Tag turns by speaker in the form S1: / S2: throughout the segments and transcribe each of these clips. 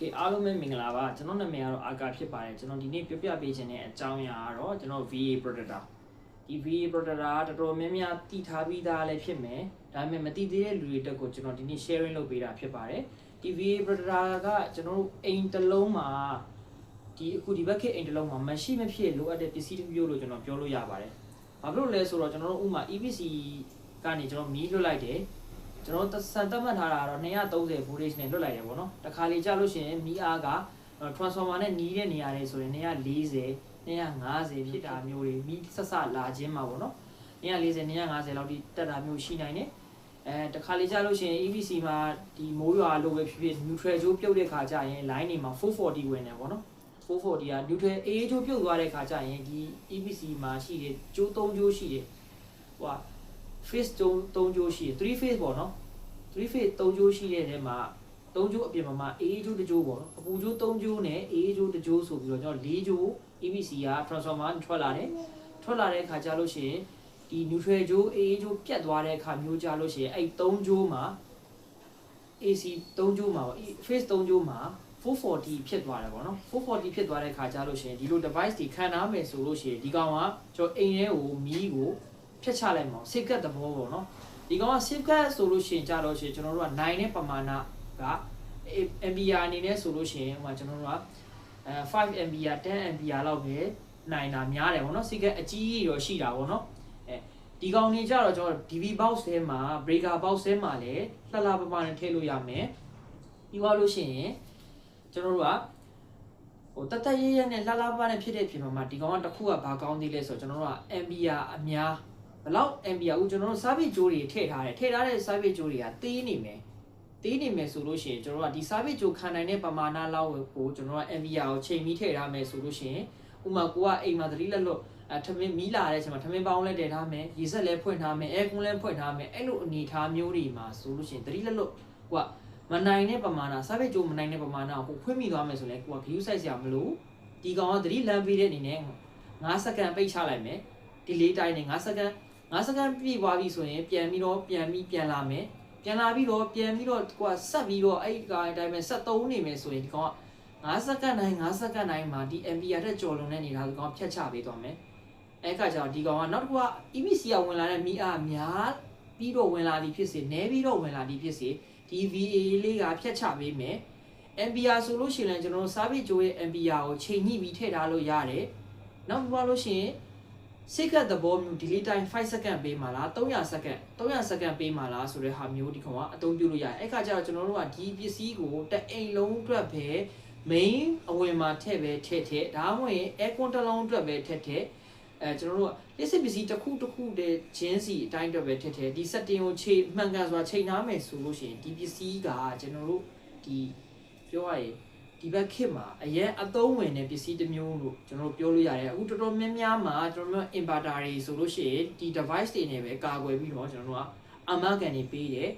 S1: ကဲအားလုံးပဲမင်္ဂလာပါကျွန်တော်နာမည်ကတော့အာကာဖြစ်ပါတယ်ကျွန်တော်ဒီနေ့ပြပြပေးခြင်းတဲ့အကြောင်းအရာကတော့ကျွန်တော် VA Protector ဒီ VA Protector တော်တော်များများတည်ထားပြီးသားလည်းဖြစ်မယ်ဒါပေမဲ့မတည်သေးတဲ့လူတွေတက်ကိုကျွန်တော်ဒီနေ့ sharing လုပ်ပေးတာဖြစ်ပါတယ်ဒီ VA Protector ကကျွန်တော်တို့အိမ်တစ်လုံးမှာဒီအခုဒီဘက်ခေတ်အိမ်တစ်လုံးမှာမရှိမဖြစ်လိုအပ်တဲ့ပစ္စည်းတစ်မျိုးလို့ကျွန်တော်ပြောလို့ရပါတယ်ဘာဖြစ်လို့လဲဆိုတော့ကျွန်တော်တို့ဥမာ EPC ကနေကျွန်တော်မီးလွှတ်လိုက်တယ်ကျွန်တော်စံသတ်မှတ်ထားတာတော့230 voltage နဲ့လွှတ်လိုက်တယ်ပေါ့နော်တခါလေကြာလို့ရှိရင်မီးအားက transformer နဲ့နီးတဲ့နေရာတွေဆိုရင်240 250ဖြစ်တာမျိုးတွေမီးဆက်ဆက်လာခြင်းမှာပေါ့နော်240 250လောက်ဒီတက်တာမျိုးရှိနိုင်တယ်တခါလေကြာလို့ရှိရင် EPC မှာဒီမိုးရွာလို့ပဲဖြစ်ဖြစ် neutral ကြိုးပြုတ်တဲ့ခါကျရင် line တွေမှာ440ဝင်တယ်ပေါ့နော်440က neutral A ကြိုးပြုတ်သွားတဲ့ခါကျရင်ဒီ EPC မှာရှိတဲ့ကြိုး3ကြိုးရှိတယ်ဟိုface 3ကြိုးရှိတယ်3 face ပေါ့နော်3 face 3ကြိုးရှိတဲ့ထဲမှာ3ကြိုးအပြင်မှာ A ကြိုး1ကြိုးပေါ့နော်အပူကြိုး3ကြိုးနဲ့ A ကြိုး1ကြိုးဆိုပြီးတော့ကျွန်တော်4ကြိုး EPC က transformer ထွက်လာတဲ့ခါကျလို့ရှိရင်ဒီ neutral ကြိုး A ကြိုးပြတ်သွားတဲ့ခါမျိုးကြလို့ရှိရင်အဲ့3ကြိုးမှာ AC 3ကြိုးမှာ face 3ကြိုးမှာ440ဖြစ်သွားတယ်ပေါ့နော်440ဖြစ်သွားတဲ့ခါကျလို့ရှိရင်ဒီလို device တွေခံထားမယ်ဆိုလို့ရှိရင်ဒီကောင်ကကျွန်တော်အိမ်ထဲကိုမီးကိုဖြတ်ချလိုက်မှာ safeguard သဘောပေါ့နော်ဒီကောင်က safeguard ဆိုလို့ရှိရင်ကြတော့ရှင်ကျွန်တော်တို့က9နဲ့ပမာဏက ampere အနေနဲ့ဆိုလို့ရှိရင်ဟိုမှာကျွန်တော်တို့က5 ampere 10 ampere လောက်ပဲနိုင်တာများတယ်ပေါ့နော် safeguard အကြီးကြီးတော့ရှိတာပေါ့နော်ဒီကောင်နေကြတော့ကျွန်တော် DV box ထဲမှာ breaker box ထဲမှာလည်းလှလှပပနဲ့ထည့်လို့ရမယ်ပြီးသွားလို့ရှိရင်ကျွန်တော်တို့ကဟိုတရဲရဲနဲ့လှလှပပနဲ့ဖြစ်တဲ့ဖြစ်မှာဒီကောင်ကတစ်ခုကဘာကောင်းသေးလဲဆိုတော့ကျွန်တော်တို့က ampere အများဘလောက် ampere ကိုကျွန်တော်တို့ service ကြိုးတွေထည့်ထားတဲ့ service ကြိုးတွေကသေးနေမယ်ဆိုလို့ရှိရင်ကျွန်တော်တို့ကဒီ service ကြိုးခံနိုင်တဲ့ပမာဏလောက်ကိုကျွန်တော်တို့က ampere ကိုချိန်ပြီးထည့်ထားမယ်ဆိုလို့ရှိရင်ဥမာကိုကအိမ်မှာသတိလက်လွတ်ထမင်းမီးလာတဲ့အချိန်မှာထမင်းပေါင်းလဲတည်ထားမယ်ရေစက်လဲဖွင့်ထားမယ်အဲကွန်းလဲဖွင့်ထားမယ်အဲ့လိုအနေထားမျိုးတွေမှာဆိုလို့ရှိရင်သတိလက်လွတ်ကိုကမနိုင်တဲ့ပမာဏ service ကြိုးမနိုင်တဲ့ပမာဏကိုဖွင့်မိသွားမယ်ဆိုရင်ကိုက view size ရမလို့ဒီကောင်ကသတိလမ်းပေးတဲ့အနေနဲ့5စက္ကန့်ပိတ်ချလိုက်မယ် delay time နဲ့5စက္ကန့်ပြည့်သွားပြီဆိုရင်ပြန်လာမယ်ပြန်လာပြီးတော့ကိုကဆက်ပြီးတော့အဲ့ကအတိုင်းပဲဆက်သုံးနေမယ်ဆိုရင်ဒီကောင်က5စက္ကန့်တိုင်းမှာဒီ ampere တက်ကျော်လွန်တဲ့အနေထားဒီကောင်ဖြတ်ချပေးသွားမယ်အဲ့ခါကျတော့ဒီကောင်ကနောက်တစ်ခုက EPC ကဝင်လာတဲ့မီးအားများပြီးတော့ဝင်လာသည်ဖြစ်စေနည်းပြီးတော့ဝင်လာသည်ဖြစ်စေဒီ VA လေးကဖြတ်ချပေးမယ် ampere ဆိုလို့ရှိရင်ကျွန်တော်တို့ service ကြိုးရဲ့ ampere ကိုချိန်ညှိပြီးထည့်ထားလို့ရတယ်နောက်ပြီးလို့ရှိရင်safeguard သဘောမျိုး delay time 5 second ပေးမှာလား300 second ပေးမှာလားဆိုတဲ့ဟာမျိုးဒီကောင်ကအသုံးပြုလို့ရတယ်အဲ့ခါကျတော့ကျွန်တော်တို့ကဒီပစ္စည်းကိုတအိမ်လုံးအတွက်ပဲ main အဝင်မှာထည့်ဒါမှမဟုတ်ရင် air con တစ်လုံးအတွက်ပဲထည့်ကျွန်တော်တို့ကလက်စစ်ပစ္စည်းတစ်ခုတည်းချင်းစီအတိုင်းအတွက်ပဲထည့်ဒီ setting ကိုမှန်ကန်စွာချိန်ထားမယ်ဆိုလို့ရှိရင်ဒီပစ္စည်းကကျွန်တော်တို့ဒီပြောရရင်ဒီဘက်ခေတ်မှာအရင်အသုံးဝင်တဲ့ပစ္စည်းတစ်မျိုးလို့ကျွန်တော်ပြောလို့ရတယ်အခုတော်တော်များများမှာကျွန်တော်တို့ inverter တွေဆိုလို့ရှိရင်ဒီ device တွေနဲ့ပဲကာကွယ်ပြီးတော့ကျွန်တော်တို့ကအမကန်နေပေးတယ်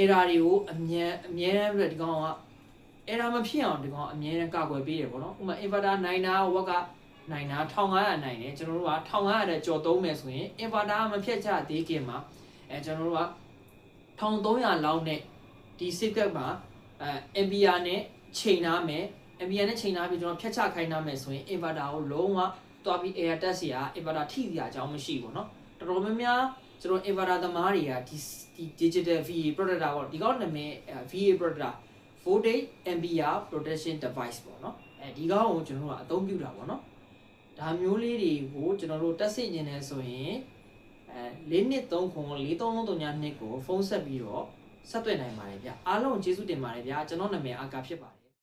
S1: error တွေကိုအမြဲတမ်းဒီကောင်က error မဖြစ်အောင်ဒီကောင်အမြဲတမ်းကာကွယ်ပေးတယ်ပေါ့နော်ဥပမာ inverter နိုင်တာဝက်ကနိုင်တာ1500နိုင်တယ်ကျွန်တော်တို့က1500တဲ့ကြော်သုံးမယ်ဆိုရင် inverter မဖြတ်ချသေးခင်မှာကျွန်တော်တို့က1300လောက်နဲ့ဒီ safeguard မှာampere နဲ့ချိန်ထားမယ် ampere နဲ့ချိန်ထားပြီးကျွန်တော်ဖြတ်ချခိုင်းထားမယ်ဆိုရင် inverter ကိုလုံးဝတွားပြီး air တက်စီက inverter ထိစရာအကြောင်းမရှိဘူးเนาะတော်တော်များများကျွန်တော် inverter သမားတွေကဒီ digital VA protector ပေါ့ဒီကောင်နာမည် VA protector voltage ampere protection device ပေါ့เนาะဒီကောင်ကိုကျွန်တော်တို့ကအသုံးပြုတာပေါ့เนาะဒါမျိုးလေးတွေကိုကျွန်တော်တို့တက်စစ်နေတယ်ဆိုရင်42394332ကိုဖုန်းဆက်ပြီးတော့ဆက်သွယ်နိုင်ပါတယ်ဗျအားလုံးကျေးဇူးတင်ပါတယ်ဗျာကျွန်တော်နာမည်အာကာဖြစ်ပါတယ်